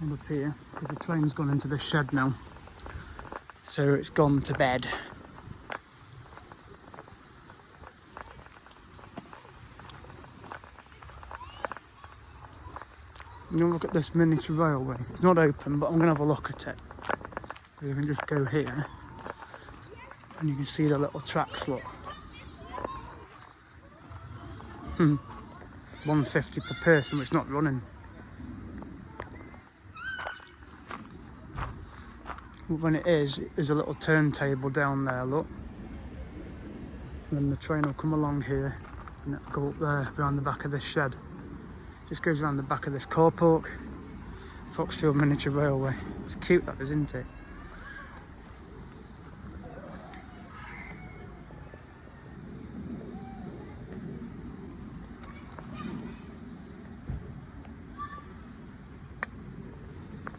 And up here, because the train's gone into the shed now, so it's gone to bed. You know, look at this miniature railway. It's not open, but I'm going to have a look at it. You can just go here, and you can see the little tracks, look. 150 per person, which is not running. When it is, there's a little turntable down there, look. And then the train will come along here and it'll go up there behind the back of this shed. Just goes around the back of this car park. Foxfield Miniature Railway. It's cute, that is, isn't it?